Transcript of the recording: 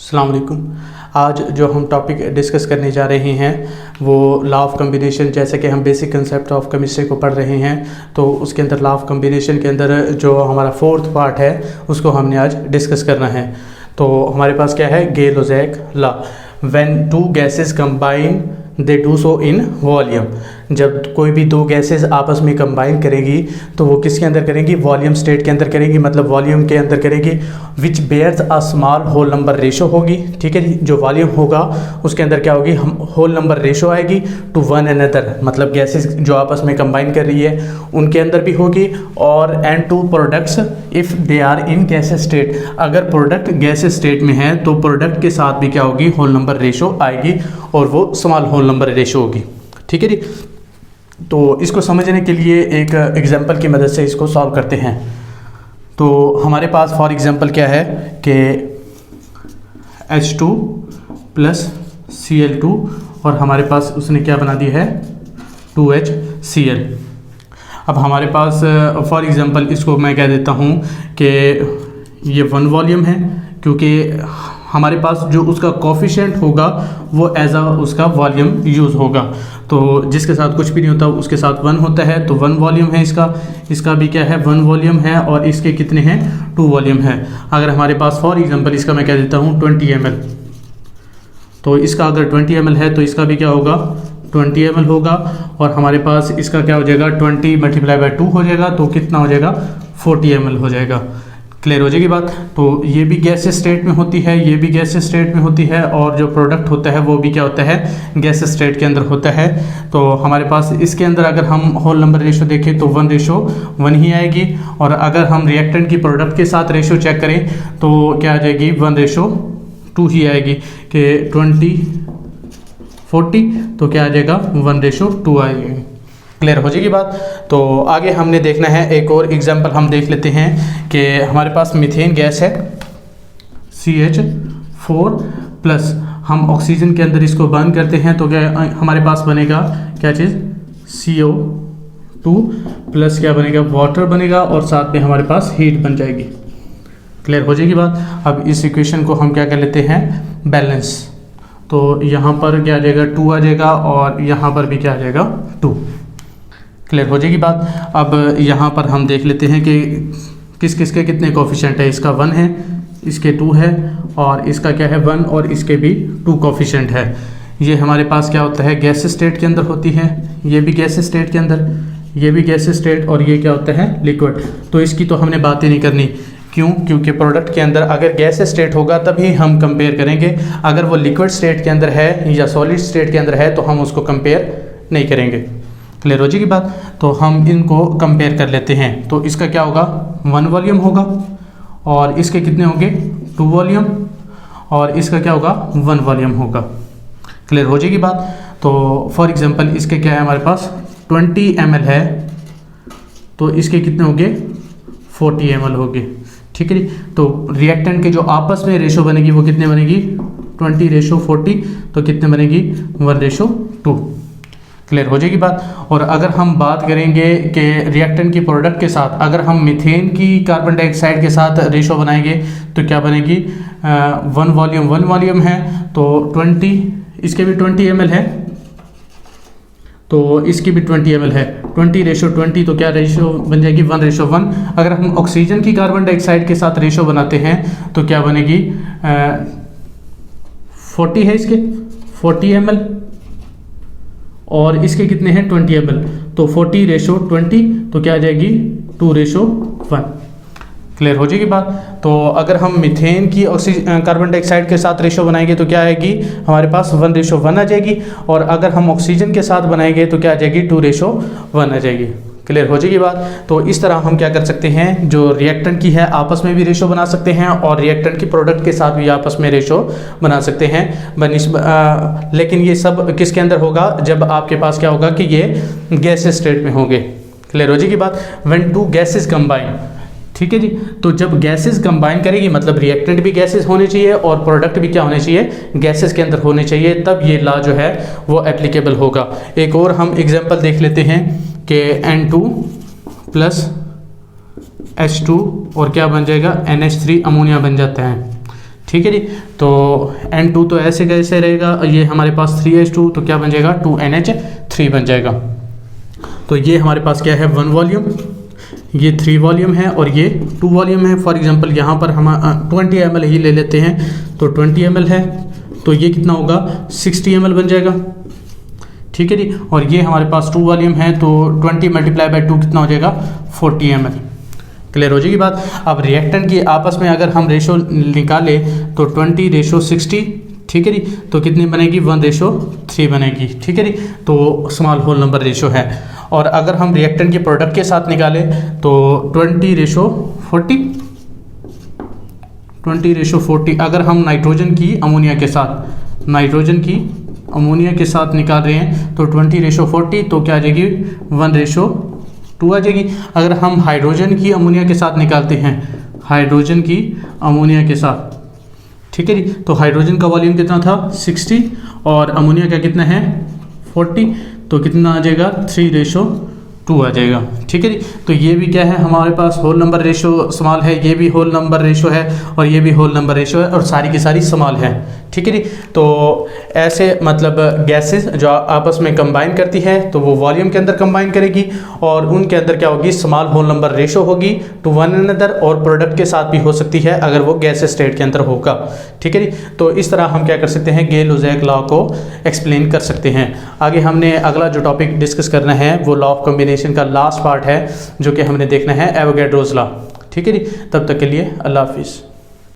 अस्सलाम वालेकुम। आज जो हम टॉपिक डिस्कस करने जा रहे हैं वो लॉ ऑफ कम्बिनेशन, जैसे कि हम बेसिक कंसेप्ट ऑफ केमिस्ट्री को पढ़ रहे हैं तो उसके अंदर लॉ ऑफ कम्बिनेशन के अंदर जो हमारा फोर्थ पार्ट है उसको हमने आज डिस्कस करना है। तो हमारे पास क्या है, Gay Lussac law. When two gases combine they do so in volume. जब कोई भी दो गैसेस आपस में कंबाइन करेगी तो वो किसके अंदर करेंगी, वॉल्यूम स्टेट के अंदर करेंगी, मतलब वॉल्यूम के अंदर करेगी which bears a small whole number ratio होगी। ठीक है जी, जो वॉल्यूम होगा उसके अंदर क्या होगी, हम होल नंबर रेशो आएगी टू वन अनदर, मतलब गैसेस जो आपस में कंबाइन कर रही है उनके अंदर भी होगी। और and two products if they are in gases state, अगर प्रोडक्ट गैसेस स्टेट में है तो प्रोडक्ट के साथ भी क्या होगी, होल नंबर रेशो आएगी और वो स्मॉल होल नंबर रेशो होगी। ठीक है जी, तो इसको समझने के लिए एक एग्जांपल की मदद से इसको सॉल्व करते हैं। तो हमारे पास फॉर एग्जांपल क्या है कि H2 प्लस Cl2 और हमारे पास उसने क्या बना दिया है 2HCl। अब हमारे पास फॉर एग्जांपल इसको मैं कह देता हूँ कि ये वन वॉल्यूम है, क्योंकि हमारे पास जो उसका कोफिशिएंट होगा वो एज आ उसका वॉल्यूम यूज़ होगा। तो जिसके साथ कुछ भी नहीं होता उसके साथ वन होता है, तो वन वॉल्यूम है इसका भी क्या है, वन वॉल्यूम है। और इसके कितने हैं, टू वॉल्यूम है। अगर हमारे पास फॉर एग्जांपल इसका मैं कह देता हूँ 20 ml, तो इसका अगर 20 ml है तो इसका भी क्या होगा 20 ml होगा। और हमारे पास इसका क्या हो जाएगा 20 × 2 हो जाएगा, तो कितना हो जाएगा 40 ml हो जाएगा। क्लियर हो जाएगी बात। तो ये भी गैस स्टेट में होती है, ये भी गैस स्टेट में होती है, और जो प्रोडक्ट होता है वो भी क्या होता है, गैस स्टेट के अंदर होता है। तो हमारे पास इसके अंदर अगर हम होल नंबर रेशो देखें तो 1:1 ही आएगी। और अगर हम रिएक्टेंट की प्रोडक्ट के साथ रेशो चेक करें तो क्या आ जाएगी 1:2 ही आएगी कि 20:40, तो क्या आ जाएगा 1:2 आएगी। क्लियर हो जाएगी बात। तो आगे हमने देखना है, एक और एग्जांपल हम देख लेते हैं कि हमारे पास मीथेन गैस है CH4 प्लस, हम ऑक्सीजन के अंदर इसको बर्न करते हैं तो क्या हमारे पास बनेगा, क्या चीज़ CO2 प्लस क्या बनेगा, वाटर बनेगा, और साथ में हमारे पास हीट बन जाएगी। क्लियर हो जाएगी बात। अब इस इक्वेशन को हम क्या कर लेते हैं, बैलेंस। तो यहाँ पर क्या आ जाएगा 2 आ जाएगा, और यहाँ पर भी क्या आ जाएगा 2। क्लियर हो जाएगी बात। अब यहाँ पर हम देख लेते हैं कि किस किस के कितने कोफिशिएंट है। इसका 1 है, इसके 2 है, और इसका क्या है 1, और इसके भी 2 कोफिशिएंट है। ये हमारे पास क्या होता है, गैस स्टेट के अंदर होती है, ये भी गैस स्टेट के अंदर, ये भी गैस स्टेट, और ये क्या होता है लिक्विड। तो इसकी तो हमने बात ही नहीं करनी। क्यों? क्योंकि प्रोडक्ट के अंदर अगर गैस स्टेट होगा तभी हम कंपेयर करेंगे। अगर वो लिक्विड स्टेट के अंदर है या सॉलिड स्टेट के अंदर है तो हम उसको कंपेयर नहीं करेंगे। क्लियर हो जाएगी बात। तो हम इनको कंपेयर कर लेते हैं। तो इसका क्या होगा 1 वॉल्यूम होगा, और इसके कितने होंगे 2 वॉल्यूम, और इसका क्या होगा 1 वॉल्यूम होगा। क्लियर हो जाएगी बात। तो फॉर एग्जांपल इसके क्या है, हमारे पास 20 ml है, तो इसके कितने होंगे 40 ml होंगे। ठीक है जी। तो रिएक्टेंट के जो आपस में रेशो बनेगी वो कितने बनेगी 20:40, तो कितने बनेगी 1:2। क्लियर हो जाएगी बात। और अगर हम बात करेंगे कि रिएक्टेंट की प्रोडक्ट के साथ अगर हम मीथेन की कार्बन डाइऑक्साइड के साथ रेशो बनाएंगे तो क्या बनेगी 1 वॉल्यूम है, तो 20, इसके भी 20 ml है, तो इसकी भी 20 ml है, 20:20, तो क्या रेशो बन जाएगी 1:1। अगर हम ऑक्सीजन की कार्बन डाइऑक्साइड के साथ रेशो बनाते हैं तो क्या बनेगी 40 है, इसके 40 ml, और इसके कितने हैं 20 ml, तो 40:20, तो क्या आ जाएगी 2:1। क्लियर हो जाएगी बात। तो अगर हम मीथेन की कार्बन डाइऑक्साइड के साथ रेशो बनाएंगे तो क्या आएगी हमारे पास 1:1 आ जाएगी, और अगर हम ऑक्सीजन के साथ बनाएंगे तो क्या आ जाएगी 2:1 आ जाएगी। क्लियर हो जाएगी बात। तो इस तरह हम क्या कर सकते हैं, जो रिएक्टेंट की है आपस में भी रेशो बना सकते हैं, और रिएक्टेंट की प्रोडक्ट के साथ भी आपस में रेशो बना सकते हैं लेकिन ये सब किसके अंदर होगा, जब आपके पास क्या होगा कि ये गैस स्टेट में होंगे। क्लियर हो जाएगी बात। व्हेन टू गैसेस कंबाइन, ठीक है जी। तो जब गैसेस कंबाइन करेगी मतलब रिएक्टेंट भी गैसेस होने चाहिए और प्रोडक्ट भी क्या होने चाहिए, गैसेस के अंदर होने चाहिए, तब ये लॉ जो है वो एप्लीकेबल होगा। एक और हम एग्जांपल देख लेते हैं कि N2 + H2 और क्या बन जाएगा NH3 अमोनिया बन जाता है। ठीक है जी। तो N2 तो ऐसे कैसे रहेगा, ये हमारे पास 3H2 तो क्या बन जाएगा 2NH3 बन जाएगा। तो ये हमारे पास क्या है 1 वॉल्यूम, ये 3 वॉल्यूम है और ये 2 वॉल्यूम है। फॉर एग्जांपल यहाँ पर हम 20 ml ही ले लेते हैं, तो 20 ml है तो ये कितना होगा 60 ml बन जाएगा, ठीक है जी। और ये हमारे पास 2 वॉल्यूम है तो 20 मल्टीप्लाई बाई 2 कितना हो जाएगा 40 ml। क्लियर हो जाएगी बात। अब रिएक्टेंट की आपस में अगर हम रेशो निकालें तो 20:60, ठीक है जी, तो कितनी बनेगी 1:3 बनेगी, ठीक है जी। तो स्मॉल होल नंबर रेशो है। और अगर हम रिएक्टेंट के प्रोडक्ट के साथ निकालें तो 20:40 अगर हम नाइट्रोजन की अमोनिया के साथ निकाल रहे हैं तो 20:40 तो क्या आ जाएगी 1:2 आ जाएगी। अगर हम हाइड्रोजन की अमोनिया के साथ निकालते हैं, हाइड्रोजन की अमोनिया के साथ, ठीक है जी, तो हाइड्रोजन का वॉल्यूम कितना था 60 और अमोनिया का कितना है 40, तो कितना आ जाएगा 3:2 आ जाएगा, ठीक है जी। तो ये भी क्या है हमारे पास होल नंबर रेशो स्मॉल है, ये भी होल नंबर रेशो है और ये भी होल नंबर रेशो है और सारी की सारी स्मॉल है, ठीक है जी। तो ऐसे मतलब गैसेस जो आपस में कंबाइन करती है तो वो वॉल्यूम के अंदर कंबाइन करेगी और उनके अंदर क्या होगी स्मॉल होल नंबर रेशो होगी टू वन अनदर, और प्रोडक्ट के साथ भी हो सकती है अगर वो गैस स्टेट के अंदर होगा, ठीक है जी। तो इस तरह हम क्या कर सकते हैं गेल-लुजैक लॉ को एक्सप्लेन कर सकते हैं। आगे हमने अगला जो टॉपिक डिस्कस करना है वो लॉ ऑफ कॉम्बिनेशन का लास्ट पार्ट है जो कि हमने देखना है एवोगैड्रोस लॉ, ठीक है जी। तब तक के लिए अल्लाह हाफिज़।